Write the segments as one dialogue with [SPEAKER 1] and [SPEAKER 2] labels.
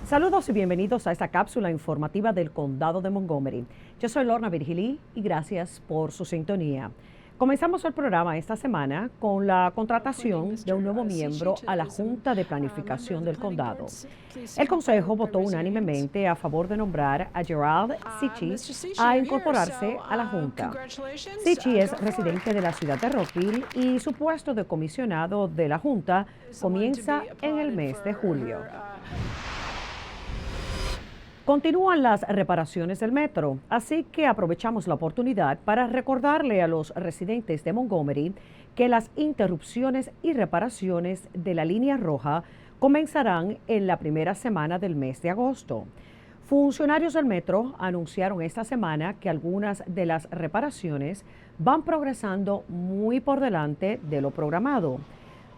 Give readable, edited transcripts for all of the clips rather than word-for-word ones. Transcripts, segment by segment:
[SPEAKER 1] Saludos y bienvenidos a esta cápsula informativa del Condado de Montgomery. Yo soy Lorna Virgili y gracias por su sintonía. Comenzamos el programa esta semana con la contratación de un nuevo miembro a la Junta de Planificación del Condado. El Consejo votó unánimemente a favor de nombrar a Gerald Sichi a incorporarse a la Junta. Sichi es residente de la ciudad de Rockville y su puesto de comisionado de la Junta comienza en el mes de julio. Continúan las reparaciones del metro, así que aprovechamos la oportunidad para recordarle a los residentes de Montgomery que las interrupciones y reparaciones de la línea roja comenzarán en la primera semana del mes de agosto. Funcionarios del metro anunciaron esta semana que algunas de las reparaciones van progresando muy por delante de lo programado.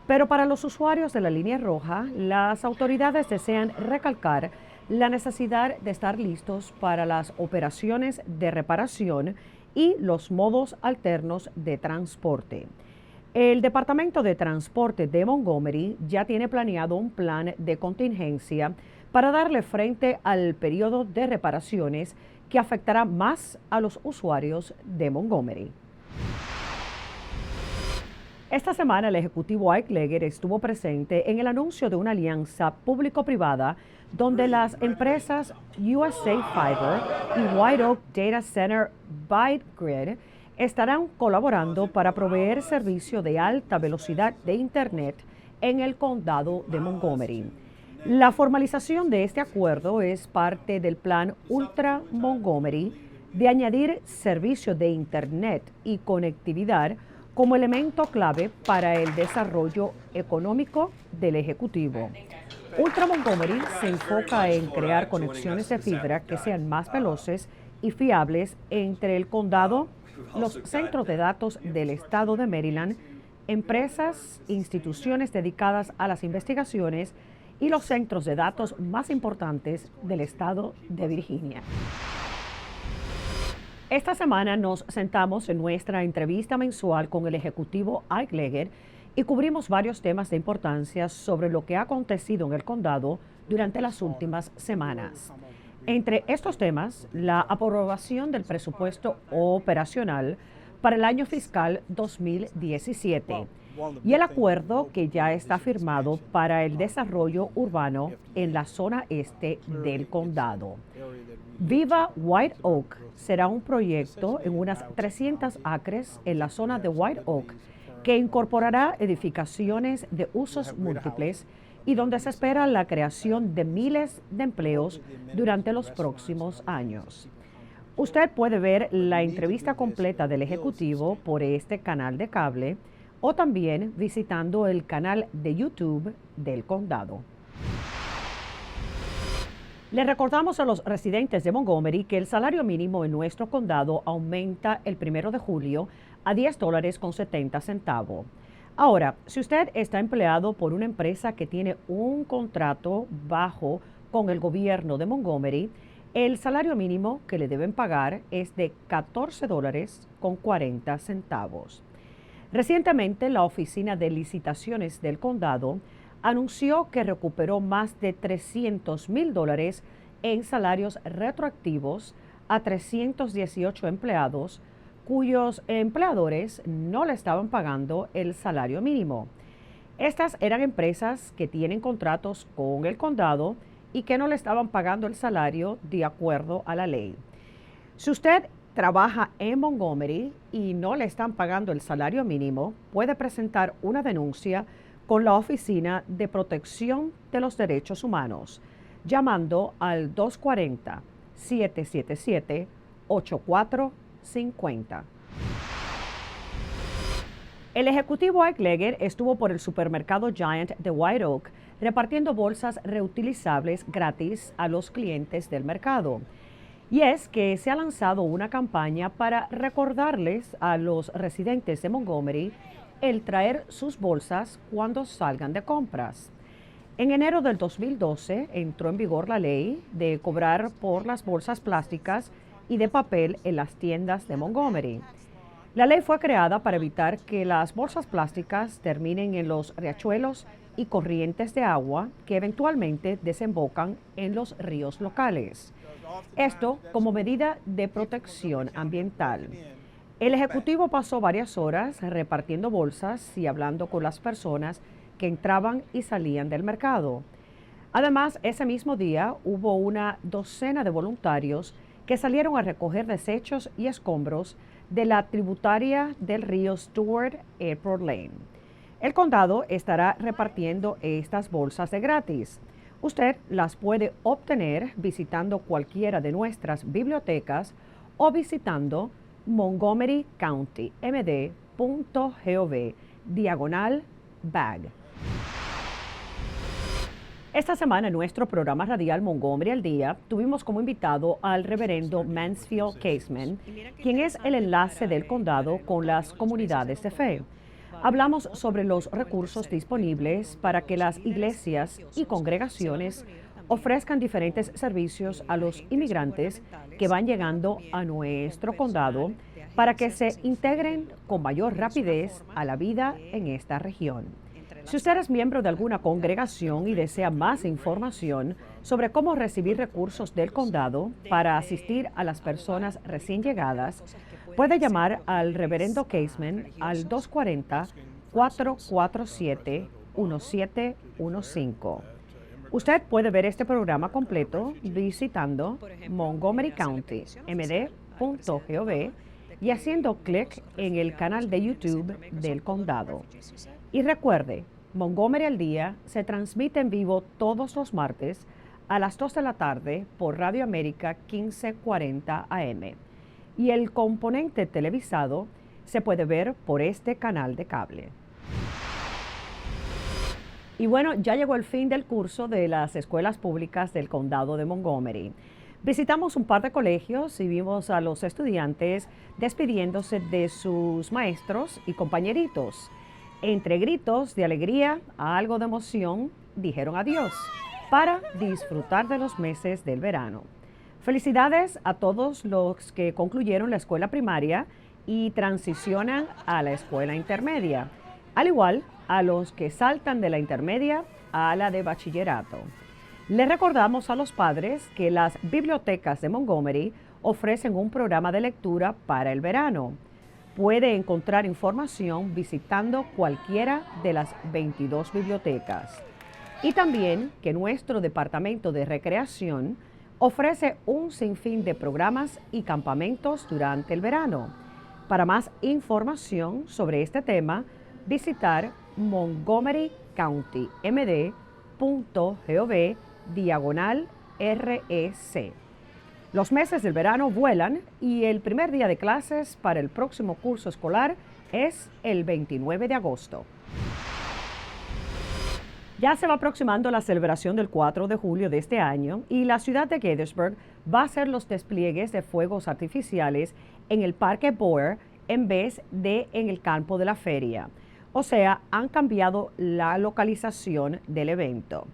[SPEAKER 1] Pero para los usuarios de la línea roja, las autoridades desean recalcar la necesidad de estar listos para las operaciones de reparación y los modos alternos de transporte. El Departamento de Transporte de Montgomery ya tiene planeado un plan de contingencia para darle frente al periodo de reparaciones que afectará más a los usuarios de Montgomery. Esta semana el ejecutivo Ike Leger estuvo presente en el anuncio de una alianza público-privada donde las empresas USA Fiber y White Oak Data Center ByteGrid estarán colaborando para proveer servicio de alta velocidad de Internet en el condado de Montgomery. La formalización de este acuerdo es parte del plan Ultra Montgomery de añadir servicio de Internet y conectividad como elemento clave para el desarrollo económico del Ejecutivo. Ultra Montgomery se enfoca en crear conexiones de fibra que sean más veloces y fiables entre el condado, los centros de datos del estado de Maryland, empresas, instituciones dedicadas a las investigaciones y los centros de datos más importantes del estado de Virginia. Esta semana nos sentamos en nuestra entrevista mensual con el ejecutivo Ike Leger y cubrimos varios temas de importancia sobre lo que ha acontecido en el condado durante las últimas semanas. Entre estos temas, la aprobación del presupuesto operacional para el año fiscal 2017 y el acuerdo que ya está firmado para el desarrollo urbano en la zona este del condado. Viva White Oak será un proyecto en unas 300 acres en la zona de White Oak que incorporará edificaciones de usos múltiples y donde se espera la creación de miles de empleos durante los próximos años. Usted puede ver la entrevista completa del ejecutivo por este canal de cable o también visitando el canal de YouTube del condado. Le recordamos a los residentes de Montgomery que el salario mínimo en nuestro condado aumenta el 1 de julio a $10.70. Ahora, si usted está empleado por una empresa que tiene un contrato bajo con el gobierno de Montgomery, el salario mínimo que le deben pagar es de $14.40. Recientemente, la Oficina de Licitaciones del Condado anunció que recuperó más de $300,000 en salarios retroactivos a 318 empleados cuyos empleadores no le estaban pagando el salario mínimo. Estas eran empresas que tienen contratos con el condado y que no le estaban pagando el salario de acuerdo a la ley. Si usted trabaja en Montgomery y no le están pagando el salario mínimo, puede presentar una denuncia con la Oficina de Protección de los Derechos Humanos, llamando al 240-777-8450. El ejecutivo Ike Leger estuvo por el supermercado Giant de White Oak repartiendo bolsas reutilizables gratis a los clientes del mercado. Y es que se ha lanzado una campaña para recordarles a los residentes de Montgomery el traer sus bolsas cuando salgan de compras. En enero del 2012 entró en vigor la ley de cobrar por las bolsas plásticas y de papel en las tiendas de Montgomery. La ley fue creada para evitar que las bolsas plásticas terminen en los riachuelos y corrientes de agua que eventualmente desembocan en los ríos locales. Esto como medida de protección ambiental. El Ejecutivo pasó varias horas repartiendo bolsas y hablando con las personas que entraban y salían del mercado. Además, ese mismo día hubo una docena de voluntarios que salieron a recoger desechos y escombros de la tributaria del río Stewart Airport Lane. El condado estará repartiendo estas bolsas de gratis. Usted las puede obtener visitando cualquiera de nuestras bibliotecas o visitando montgomerycountymd.gov/bag. Esta semana en nuestro programa radial Montgomery al Día tuvimos como invitado al reverendo Mansfield Casement, quien es el enlace del condado con las comunidades de fe. Hablamos sobre los recursos disponibles para que las iglesias y congregaciones ofrezcan diferentes servicios a los inmigrantes que van llegando a nuestro condado para que se integren con mayor rapidez a la vida en esta región. Si usted es miembro de alguna congregación y desea más información sobre cómo recibir recursos del condado para asistir a las personas recién llegadas, puede llamar al reverendo Casement al 240-447-1715. Usted puede ver este programa completo visitando montgomerycountymd.gov y haciendo clic en el canal de YouTube del condado. Y recuerde, Montgomery al Día se transmite en vivo todos los martes a las 2 de la tarde por Radio América 1540 AM. Y el componente televisado se puede ver por este canal de cable. Y bueno, ya llegó el fin del curso de las escuelas públicas del condado de Montgomery. Visitamos un par de colegios y vimos a los estudiantes despidiéndose de sus maestros y compañeritos. Entre gritos de alegría, algo de emoción, dijeron adiós para disfrutar de los meses del verano. Felicidades a todos los que concluyeron la escuela primaria y transicionan a la escuela intermedia, al igual a los que saltan de la intermedia a la de bachillerato. Les recordamos a los padres que las bibliotecas de Montgomery ofrecen un programa de lectura para el verano. Puede encontrar información visitando cualquiera de las 22 bibliotecas. Y también que nuestro Departamento de Recreación ofrece un sinfín de programas y campamentos durante el verano. Para más información sobre este tema, visitar montgomerycountymd.gov/REC. Los meses del verano vuelan y el primer día de clases para el próximo curso escolar es el 29 de agosto. Ya se va aproximando la celebración del 4 de julio de este año y la ciudad de Gettysburg va a hacer los despliegues de fuegos artificiales en el Parque Boer en vez de en el campo de la feria. O sea, han cambiado la localización del evento.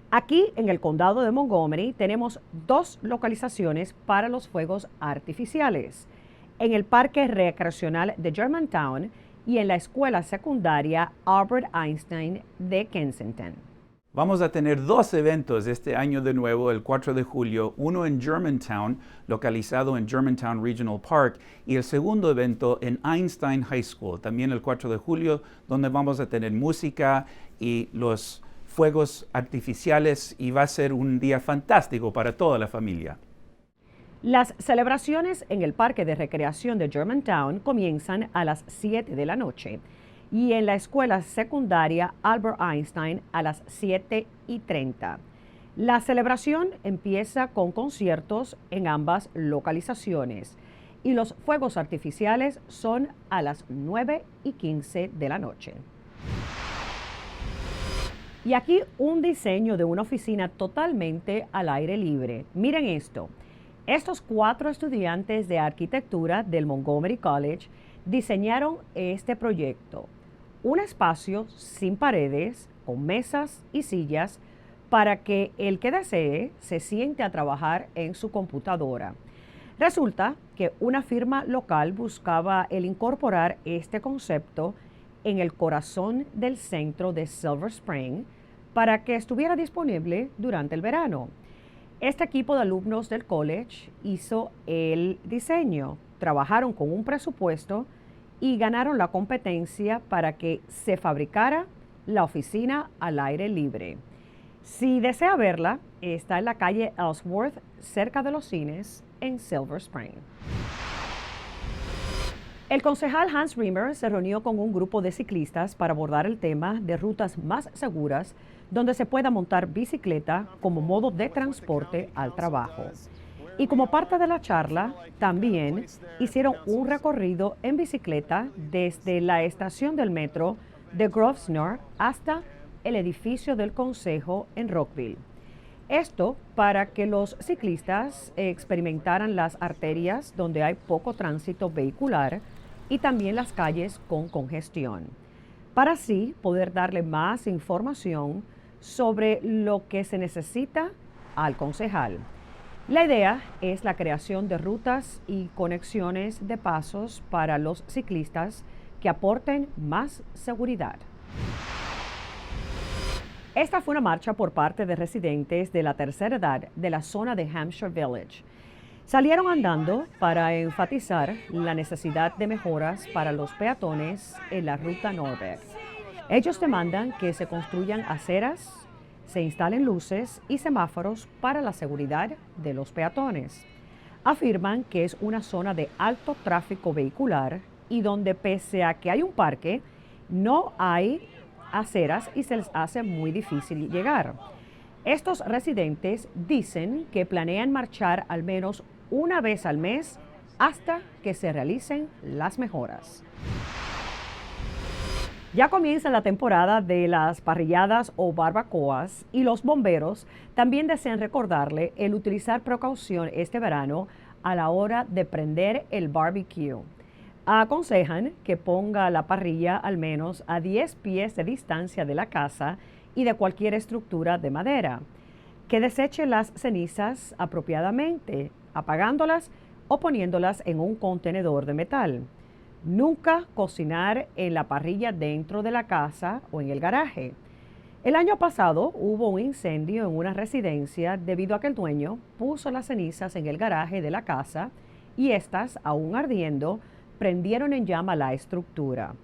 [SPEAKER 1] Aquí en el condado de Montgomery tenemos dos localizaciones para los fuegos artificiales, en el Parque Recreacional de Germantown y en la escuela secundaria Albert Einstein de Kensington.
[SPEAKER 2] Vamos a tener dos eventos este año de nuevo, el 4 de julio, uno en Germantown, localizado en Germantown Regional Park, y el segundo evento en Einstein High School, también el 4 de julio, donde vamos a tener música y los fuegos artificiales y va a ser un día fantástico para toda la familia.
[SPEAKER 1] Las celebraciones en el Parque de Recreación de Germantown comienzan a las 7 de la noche y en la escuela secundaria Albert Einstein a las 7:30. La celebración empieza con conciertos en ambas localizaciones y los fuegos artificiales son a las 9:15 de la noche. Y aquí un diseño de una oficina totalmente al aire libre. Miren esto. Estos 4 estudiantes de arquitectura del Montgomery College diseñaron este proyecto. Un espacio sin paredes, con mesas y sillas, para que el que desee se siente a trabajar en su computadora. Resulta que una firma local buscaba el incorporar este concepto en el corazón del centro de Silver Spring para que estuviera disponible durante el verano. Este equipo de alumnos del college hizo el diseño, trabajaron con un presupuesto y ganaron la competencia para que se fabricara la oficina al aire libre. Si desea verla, está en la calle Ellsworth, cerca de los cines, en Silver Spring. El concejal Hans Riemer se reunió con un grupo de ciclistas para abordar el tema de rutas más seguras donde se pueda montar bicicleta como modo de transporte al trabajo. Y como parte de la charla, también hicieron un recorrido en bicicleta desde la estación del metro de Grosvenor hasta el edificio del Consejo en Rockville. Esto para que los ciclistas experimentaran las arterias donde hay poco tránsito vehicular y también las calles con congestión, para así poder darle más información sobre lo que se necesita al concejal. La idea es la creación de rutas y conexiones de pasos para los ciclistas que aporten más seguridad. Esta fue una marcha por parte de residentes de la tercera edad de la zona de Hampshire Village. Salieron andando para enfatizar la necesidad de mejoras para los peatones en la ruta Norbeck. Ellos demandan que se construyan aceras, se instalen luces y semáforos para la seguridad de los peatones. Afirman que es una zona de alto tráfico vehicular y donde, pese a que hay un parque, no hay aceras y se les hace muy difícil llegar. Estos residentes dicen que planean marchar al menos una vez al mes hasta que se realicen las mejoras. Ya comienza la temporada de las parrilladas o barbacoas y los bomberos también desean recordarle el utilizar precaución este verano a la hora de prender el barbecue. Aconsejan que ponga la parrilla al menos a 10 pies de distancia de la casa y de cualquier estructura de madera, que deseche las cenizas apropiadamente, apagándolas o poniéndolas en un contenedor de metal. Nunca cocinar en la parrilla dentro de la casa o en el garaje. El año pasado hubo un incendio en una residencia debido a que el dueño puso las cenizas en el garaje de la casa y estas, aún ardiendo, prendieron en llama la estructura.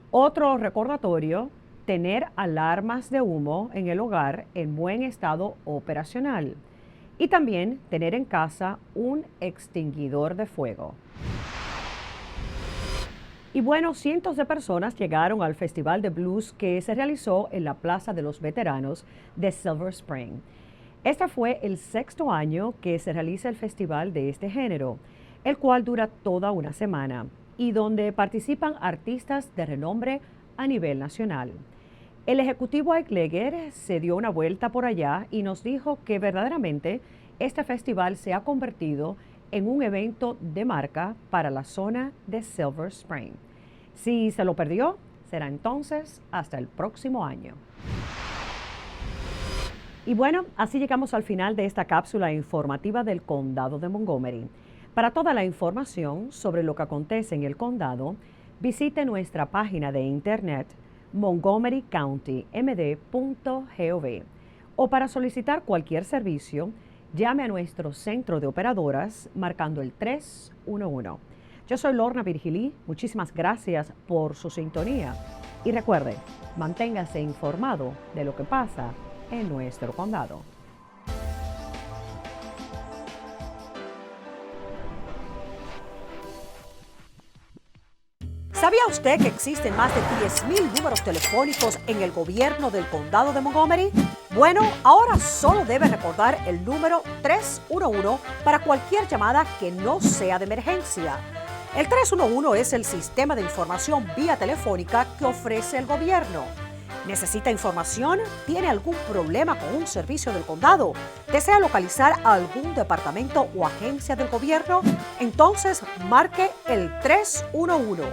[SPEAKER 1] Otro recordatorio: tener alarmas de humo en el hogar en buen estado operacional y también tener en casa un extinguidor de fuego. Y bueno, cientos de personas llegaron al Festival de Blues que se realizó en la Plaza de los Veteranos de Silver Spring. Este fue el 6º año que se realiza el festival de este género, el cual dura toda una semana y donde participan artistas de renombre a nivel nacional. El ejecutivo Ike Leger se dio una vuelta por allá y nos dijo que verdaderamente este festival se ha convertido en un evento de marca para la zona de Silver Spring. Si se lo perdió, será entonces hasta el próximo año. Y bueno, así llegamos al final de esta cápsula informativa del Condado de Montgomery. Para toda la información sobre lo que acontece en el condado, visite nuestra página de internet montgomerycountymd.gov o para solicitar cualquier servicio, llame a nuestro centro de operadoras marcando el 311. Yo soy Lorna Virgilí, muchísimas gracias por su sintonía y recuerde, manténgase informado de lo que pasa en nuestro condado. ¿Sabía usted que existen más de 10,000 números telefónicos en el gobierno del condado de Montgomery? Bueno, ahora solo debe recordar el número 311 para cualquier llamada que no sea de emergencia. El 311 es el sistema de información vía telefónica que ofrece el gobierno. ¿Necesita información? ¿Tiene algún problema con un servicio del condado? ¿Desea localizar a algún departamento o agencia del gobierno? Entonces marque el 311.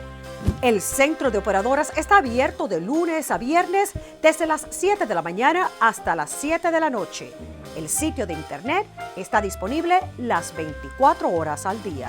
[SPEAKER 1] El centro de operadoras está abierto de lunes a viernes desde las 7 de la mañana hasta las 7 de la noche. El sitio de internet está disponible las 24 horas al día.